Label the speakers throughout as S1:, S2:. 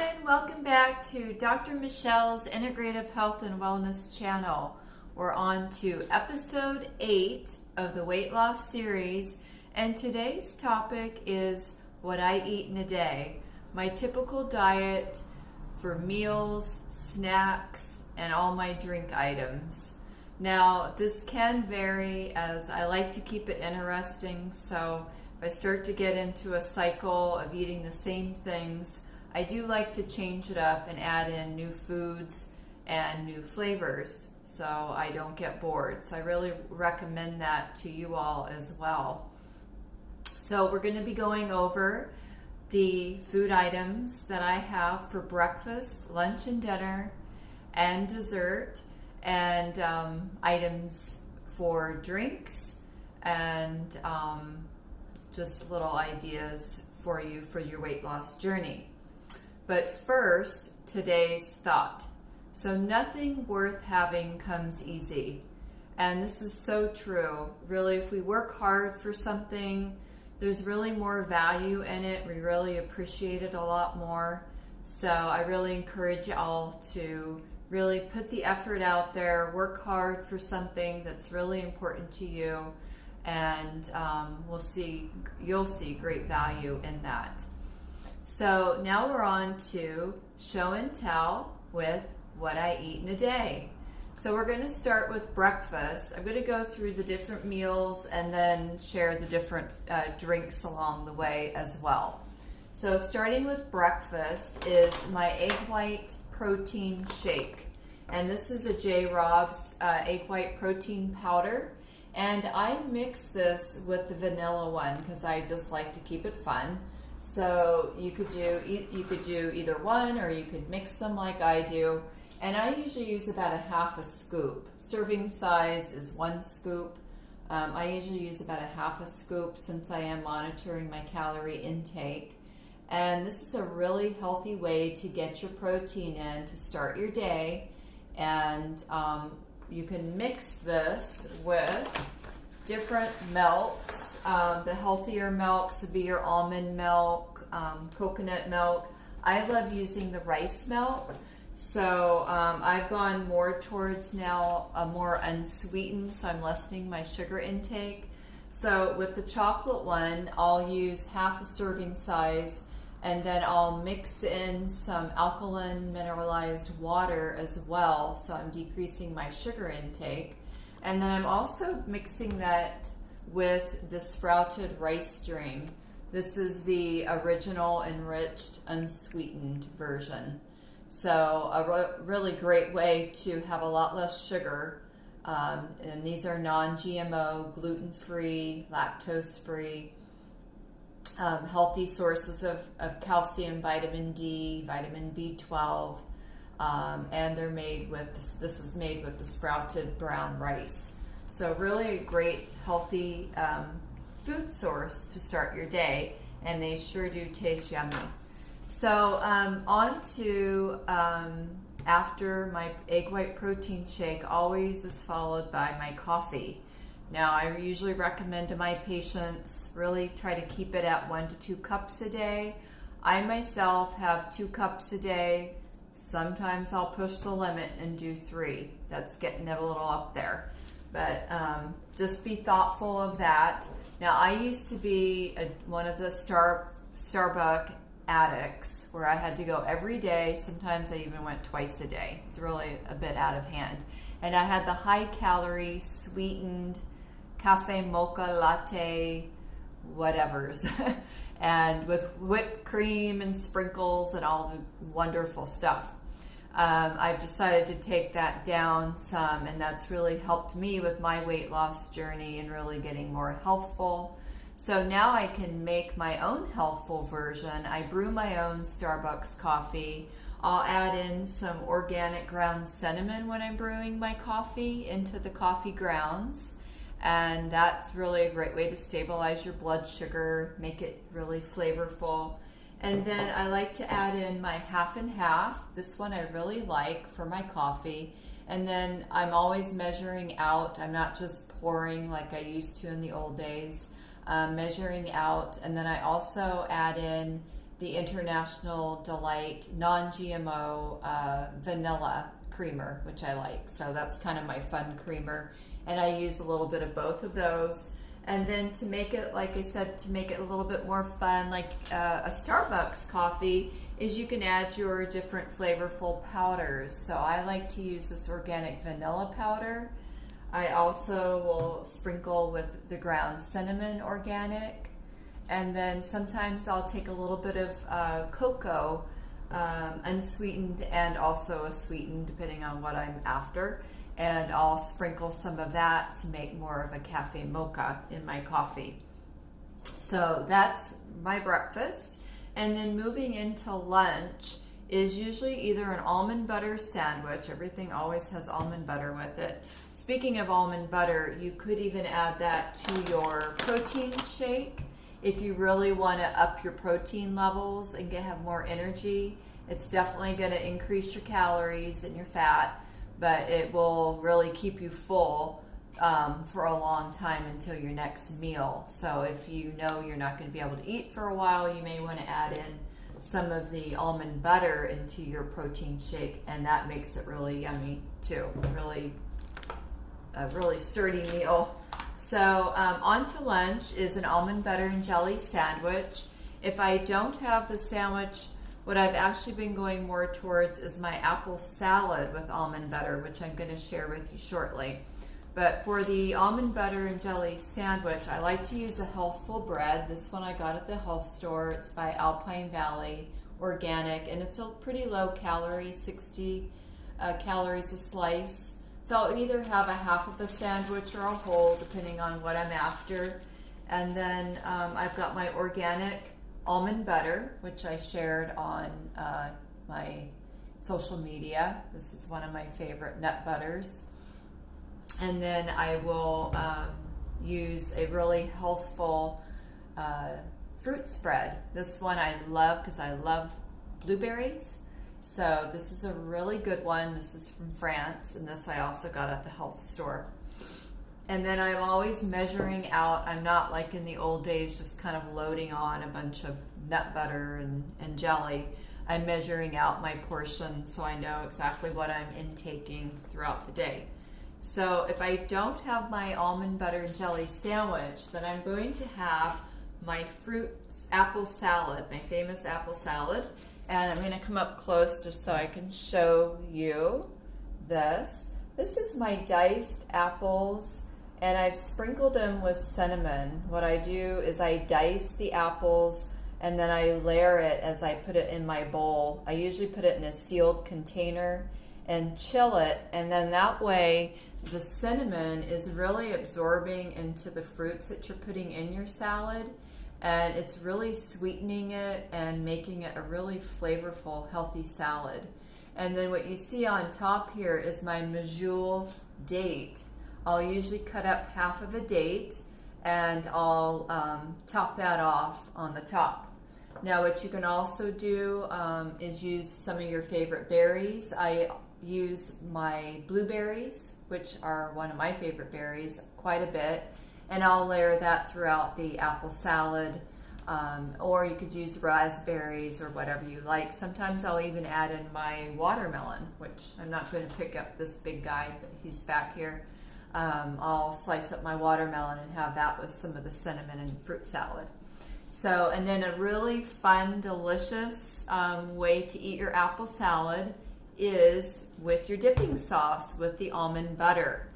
S1: everyone, welcome back to Dr. Michelle's Integrative Health and Wellness channel. We're on to episode 8 of the weight loss series, and today's topic is what I eat in a day. My typical diet for meals, snacks, and all my drink items. Now, this can vary as I like to keep it interesting, so if I start to get into a cycle of eating the same things, I do like to change it up and add in new foods and new flavors so I don't get bored. So I really recommend that to you all as well. So we're going to be going over the food items that I have for breakfast, lunch and dinner, and dessert, and items for drinks, and just little ideas for you for your weight loss journey. But first, today's thought. So nothing worth having comes easy. And this is so true. Really, if we work hard for something, there's really more value in it. We really appreciate it a lot more. So I really encourage y'all to really put the effort out there, work hard for something that's really important to you, and you'll see great value in that. So now we're on to show and tell with what I eat in a day. So we're going to start with breakfast. I'm going to go through the different meals and then share the different drinks along the way as well. So starting with breakfast is my egg white protein shake. And this is a J. Rob's egg white protein powder. And I mix this with the vanilla one because I just like to keep it fun. So you could do either one, or you could mix them like I do. And I usually use about a half a scoop. Serving size is 1 scoop. I usually use about a half a scoop since I am monitoring my calorie intake. And this is a really healthy way to get your protein in to start your day. And you can mix this with different milks. The healthier milks would be your almond milk, coconut milk. I love using the rice milk. So I've gone more towards now a more unsweetened, so I'm lessening my sugar intake. So with the chocolate one, I'll use half a serving size, and then I'll mix in some alkaline mineralized water as well, so I'm decreasing my sugar intake. And then I'm also mixing that with the sprouted rice stream. This is the original enriched unsweetened version. So a really great way to have a lot less sugar. And these are non-GMO, gluten-free, lactose-free, healthy sources of calcium, vitamin D, vitamin B12, and they're made with, this is made with the sprouted brown rice. So really a great healthy food source to start your day, and they sure do taste yummy. So on to after my egg white protein shake always is followed by my coffee. Now I usually recommend to my patients really try to keep it at 1 to 2 cups a day. I myself have 2 cups a day. Sometimes I'll push the limit and do 3. That's getting it a little up there. But just be thoughtful of that. Now, I used to be one of the Starbucks addicts where I had to go every day. Sometimes I even went twice a day. It's really a bit out of hand. And I had the high-calorie, sweetened cafe mocha latte, whatevers, and with whipped cream and sprinkles and all the wonderful stuff. I've decided to take that down some, and that's really helped me with my weight loss journey and really getting more healthful. So now I can make my own healthful version. I brew my own Starbucks coffee. I'll add in some organic ground cinnamon when I'm brewing my coffee into the coffee grounds. And that's really a great way to stabilize your blood sugar, make it really flavorful. And then I like to add in my half and half. This one I really like for my coffee. And then I'm always measuring out. I'm not just pouring like I used to in the old days. Measuring out. And then I also add in the International Delight non-GMO vanilla creamer, which I like. So that's kind of my fun creamer. And I use a little bit of both of those. And then to make it, like I said, to make it a little bit more fun, like a Starbucks coffee, is you can add your different flavorful powders. So I like to use this organic vanilla powder. I also will sprinkle with the ground cinnamon organic. And then sometimes I'll take a little bit of cocoa, unsweetened and also a sweetened, depending on what I'm after. And I'll sprinkle some of that to make more of a cafe mocha in my coffee. So that's my breakfast. And then moving into lunch is usually either an almond butter sandwich. Everything always has almond butter with it. Speaking of almond butter, you could even add that to your protein shake. If you really want to up your protein levels and have more energy, it's definitely going to increase your calories and your fat, but it will really keep you full for a long time until your next meal. So if you know you're not going to be able to eat for a while, you may want to add in some of the almond butter into your protein shake, and that makes it really yummy too. A really sturdy meal. So on to lunch is an almond butter and jelly sandwich. If I don't have the sandwich, what I've actually been going more towards is my apple salad with almond butter, which I'm going to share with you shortly. But for the almond butter and jelly sandwich, I like to use a Healthful bread. This one I got at the health store. It's by Alpine Valley Organic, and it's a pretty low calorie, 60 calories a slice. So I'll either have a half of a sandwich or a whole, depending on what I'm after. And then I've got my organic almond butter, which I shared on my social media. This is one of my favorite nut butters. And then I will use a really healthful fruit spread. This one I love because I love blueberries. So this is a really good one. This is from France, and this I also got at the health store. And then I'm always measuring out. I'm not like in the old days just kind of loading on a bunch of nut butter and jelly. I'm measuring out my portion so I know exactly what I'm intaking throughout the day. So if I don't have my almond butter and jelly sandwich, then I'm going to have my fruit apple salad, my famous apple salad. And I'm going to come up close just so I can show you this. This is my diced apples, and I've sprinkled them with cinnamon. What I do is I dice the apples, and then I layer it as I put it in my bowl. I usually put it in a sealed container and chill it, and then that way the cinnamon is really absorbing into the fruits that you're putting in your salad. And it's really sweetening it and making it a really flavorful, healthy salad. And then what you see on top here is my medjool date. I'll usually cut up half of a date, and I'll top that off on the top. Now what you can also do is use some of your favorite berries. I use my blueberries, which are one of my favorite berries, quite a bit. And I'll layer that throughout the apple salad, or you could use raspberries or whatever you like. Sometimes I'll even add in my watermelon, which I'm not going to pick up this big guy, but he's back here. I'll slice up my watermelon and have that with some of the cinnamon and fruit salad. So, and then a really fun, delicious way to eat your apple salad is with your dipping sauce with the almond butter.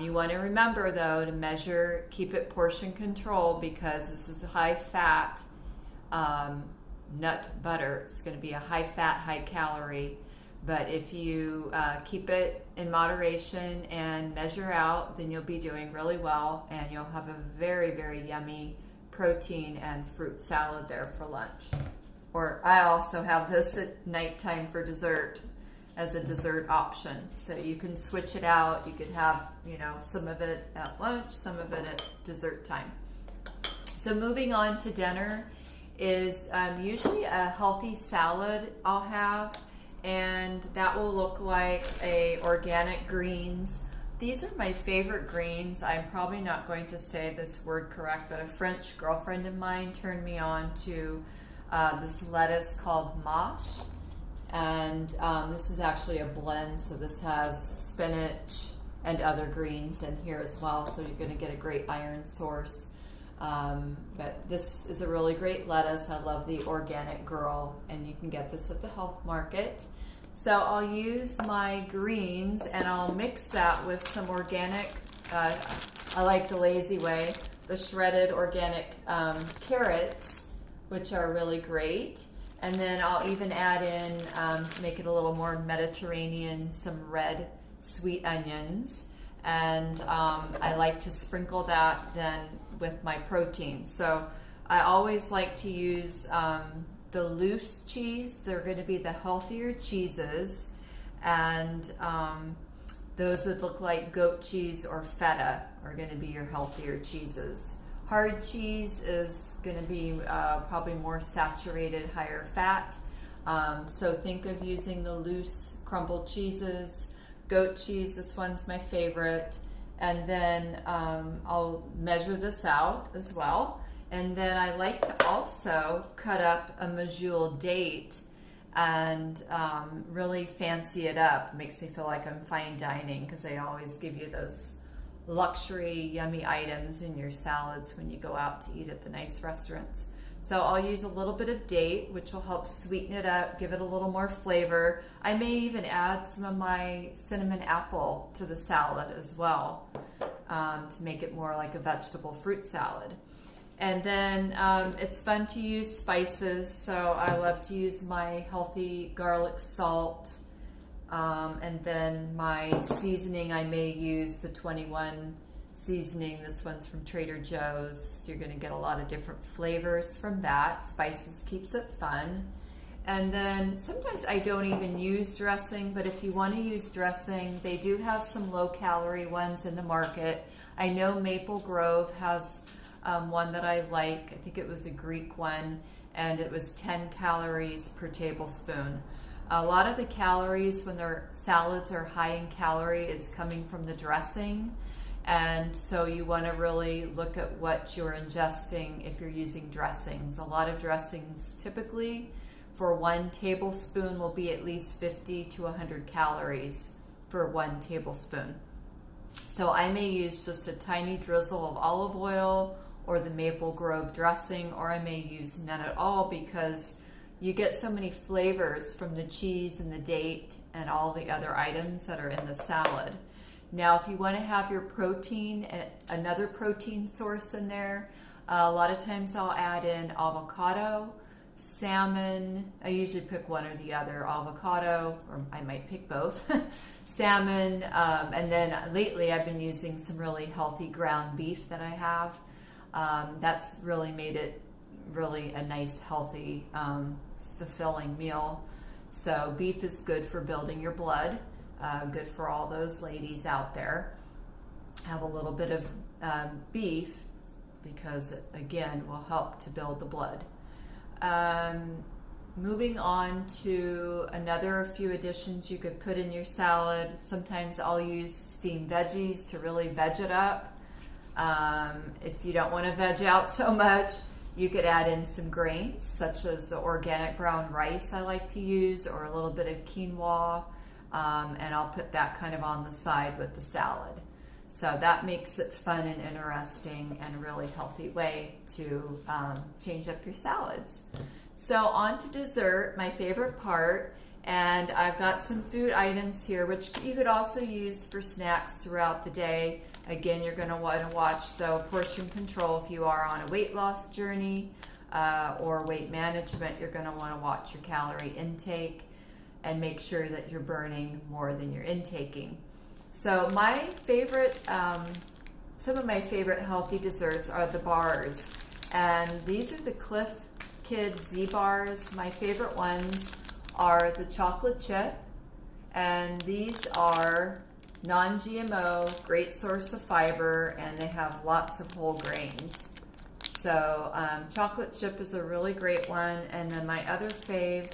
S1: You want to remember though to measure, keep it portion control, because this is a high fat nut butter. It's going to be a high fat, high calorie, but if you keep it in moderation and measure out, then you'll be doing really well, and you'll have a very, very yummy protein and fruit salad there for lunch. Or I also have this at nighttime for dessert, as a dessert option. So you can switch it out. You could have, some of it at lunch, some of it at dessert time. So moving on to dinner is usually a healthy salad I'll have, and that will look like a organic greens. These are my favorite greens. I'm probably not going to say this word correct, but a French girlfriend of mine turned me on to this lettuce called Mosh. And this is actually a blend, so this has spinach and other greens in here as well, so you're going to get a great iron source. But this is a really great lettuce. I love the Organic Girl, and you can get this at the health market. So I'll use my greens and I'll mix that with some organic, I like the lazy way, the shredded organic carrots, which are really great. And then I'll even add in, make it a little more Mediterranean, some red sweet onions. And I like to sprinkle that then with my protein. So I always like to use the loose cheese. They're going to be the healthier cheeses, and those would look like goat cheese or feta are going to be your healthier cheeses. Hard cheese is going to be probably more saturated, higher fat. So think of using the loose crumbled cheeses. Goat cheese, this one's my favorite. And then I'll measure this out as well. And then I like to also cut up a medjool date and really fancy it up. It makes me feel like I'm fine dining, because they always give you those luxury, yummy items in your salads when you go out to eat at the nice restaurants. So I'll use a little bit of date, which will help sweeten it up, give it a little more flavor. I may even add some of my cinnamon apple to the salad as well, to make it more like a vegetable fruit salad. And then it's fun to use spices, so I love to use my healthy garlic salt, and then my seasoning, I may use the 21 seasoning. This one's from Trader Joe's. You're going to get a lot of different flavors from that. Spices keeps it fun. And then sometimes I don't even use dressing, but if you want to use dressing, they do have some low-calorie ones in the market. I know Maple Grove has one that I like. I think it was a Greek one, and it was 10 calories per tablespoon. A lot of the calories when their salads are high in calorie, it's coming from the dressing. And so you want to really look at what you're ingesting if you're using dressings. A lot of dressings typically for 1 tablespoon will be at least 50 to 100 calories for 1 tablespoon. So I may use just a tiny drizzle of olive oil or the Maple Grove dressing, or I may use none at all, because you get so many flavors from the cheese and the date and all the other items that are in the salad. Now, if you want to have your protein, another protein source in there, a lot of times I'll add in avocado, salmon. I usually pick one or the other, avocado, or I might pick both, salmon, and then lately I've been using some really healthy ground beef that I have. That's really made it really a nice, healthy, fulfilling meal. So beef is good for building your blood. Good for all those ladies out there. Have a little bit of beef, because it, again, will help to build the blood. Moving on to a few additions you could put in your salad. Sometimes I'll use steamed veggies to really veg it up. If you don't want to veg out so much, you could add in some grains, such as the organic brown rice I like to use, or a little bit of quinoa. And I'll put that kind of on the side with the salad. So that makes it fun and interesting, and a really healthy way to change up your salads. So on to dessert, my favorite part. And I've got some food items here, which you could also use for snacks throughout the day. Again, you're going to want to watch the portion control if you are on a weight loss journey or weight management. You're going to want to watch your calorie intake and make sure that you're burning more than you're intaking. So my favorite, some of my favorite healthy desserts are the bars. And these are the Cliff Kid Z bars. My favorite ones are the chocolate chip. And these are non-GMO, great source of fiber, and they have lots of whole grains. So chocolate chip is a really great one. And then my other fave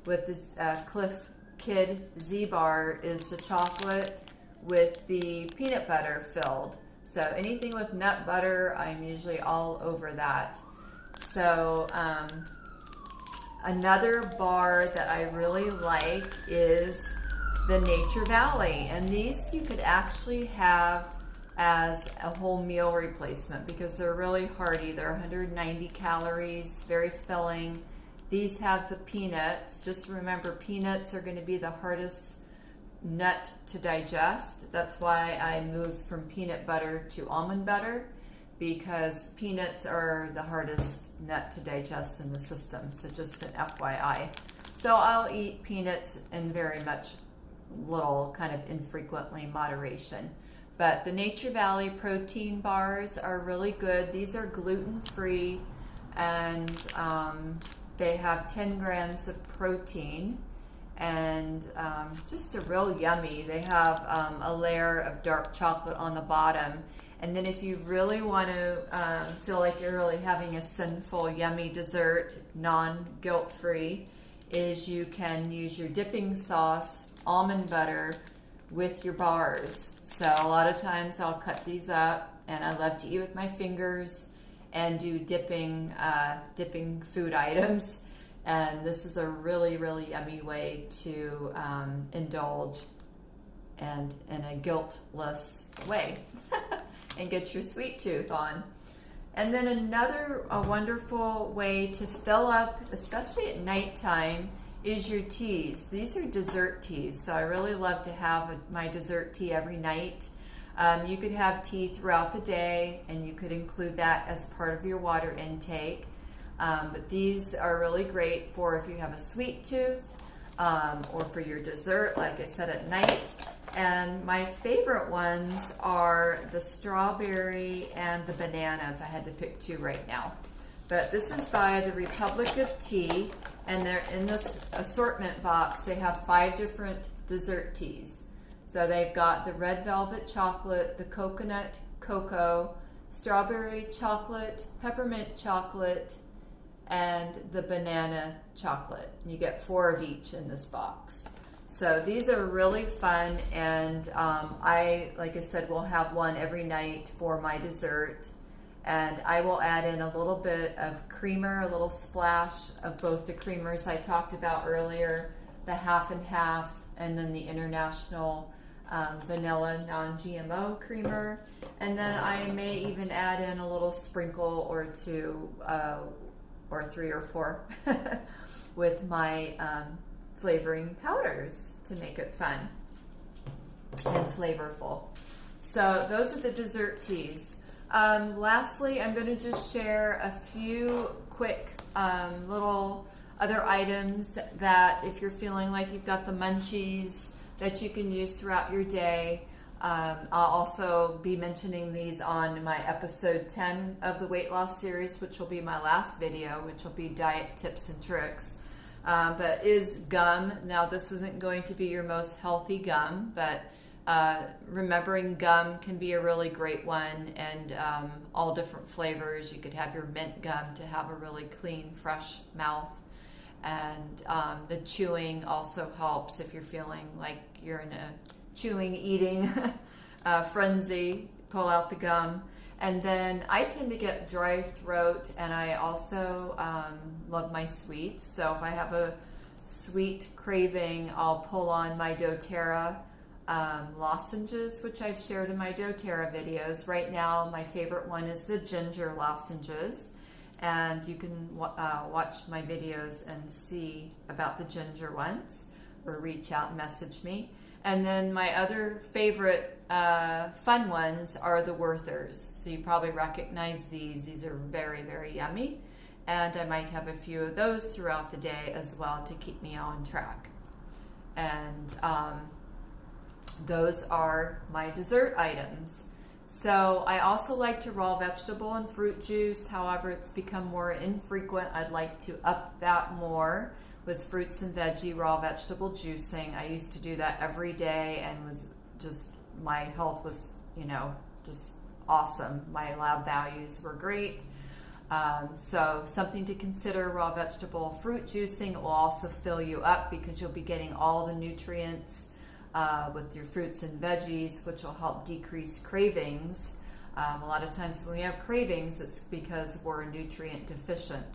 S1: with this Cliff Kid Z bar is the chocolate with the peanut butter filled. So anything with nut butter, I'm usually all over that. So Another bar that I really like is the Nature Valley, and these you could actually have as a whole meal replacement because they're really hearty. They're 190 calories, very filling. These have the peanuts. Just remember, peanuts are going to be the hardest nut to digest. That's why I moved from peanut butter to almond butter, because peanuts are the hardest nut to digest in the system. So just an FYI. So I'll eat peanuts in very much little, kind of infrequently moderation. But the Nature Valley protein bars are really good. These are gluten-free, and they have 10 grams of protein, and just a real yummy. They have a layer of dark chocolate on the bottom. And then if you really want to feel like you're really having a sinful, yummy dessert, non-guilt-free, is you can use your dipping sauce, almond butter, with your bars. So a lot of times I'll cut these up, and I love to eat with my fingers and do dipping food items. And this is a really, really yummy way to indulge and in a guiltless way and get your sweet tooth on. And then another wonderful way to fill up, especially at nighttime, is your teas. These are dessert teas, so I really love to have my dessert tea every night. You could have tea throughout the day, and you could include that as part of your water intake. But these are really great for if you have a sweet tooth, or for your dessert, like I said, at night. And my favorite ones are the strawberry and the banana, if I had to pick two right now. But this is by the Republic of Tea, and they're in this assortment box. They have 5 different dessert teas. So they've got the red velvet chocolate, the coconut cocoa, strawberry chocolate, peppermint chocolate, and the banana chocolate. You get 4 of each in this box. So these are really fun, and like I said, will have one every night for my dessert. And I will add in a little bit of creamer, a little splash of both the creamers I talked about earlier, the half and half, and then the international vanilla non-GMO creamer. And then I may even add in a little sprinkle or 2, or 3 or 4 with my flavoring powders to make it fun and flavorful. So those are the dessert teas. Lastly, I'm going to just share a few quick little other items that if you're feeling like you've got the munchies that you can use throughout your day. I'll also be mentioning these on my episode 10 of the weight loss series, which will be my last video, which will be diet tips and tricks. But is gum. Now this isn't going to be your most healthy gum, but remembering gum can be a really great one, and all different flavors. You could have your mint gum to have a really clean, fresh mouth. And the chewing also helps if you're feeling like you're in a chewing, eating frenzy. Pull out the gum. And then I tend to get dry throat, and I also love my sweets. So if I have a sweet craving, I'll pull on my doTERRA lozenges, which I've shared in my doTERRA videos. Right now, my favorite one is the ginger lozenges. And you can watch my videos and see about the ginger ones, or reach out and message me. And then my other favorite fun ones are the Werthers. So you probably recognize these. These are very, very yummy. And I might have a few of those throughout the day as well to keep me on track. And those are my dessert items. So I also like to raw vegetable and fruit juice. However, it's become more infrequent. I'd like to up that more with fruits and veggie raw vegetable juicing. I used to do that every day, and was just, my health was, just awesome. My lab values were great. So something to consider, raw vegetable fruit juicing. It will also fill you up because you'll be getting all the nutrients with your fruits and veggies, which will help decrease cravings. A lot of times when we have cravings, it's because we're nutrient deficient.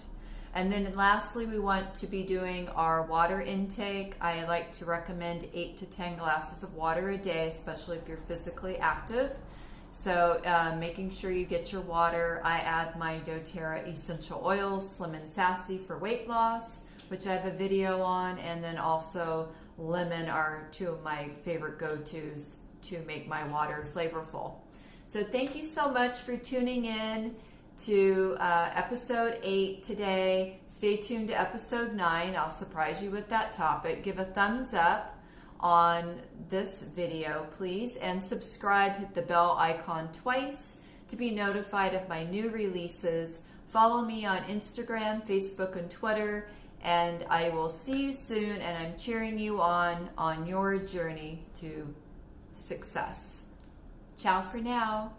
S1: And then lastly, we want to be doing our water intake. I like to recommend 8 to 10 glasses of water a day, especially if you're physically active. So making sure you get your water. I add my doTERRA essential oils, Slim and Sassy for weight loss, which I have a video on, and then also lemon are two of my favorite go-tos to make my water flavorful. So thank you so much for tuning in to episode 8 today. Stay tuned to episode 9. I'll surprise you with that topic. Give a thumbs up on this video, please, and subscribe. Hit the bell icon twice to be notified of my new releases. Follow me on Instagram, Facebook, and Twitter, and I will see you soon, and I'm cheering you on your journey to success. Ciao for now.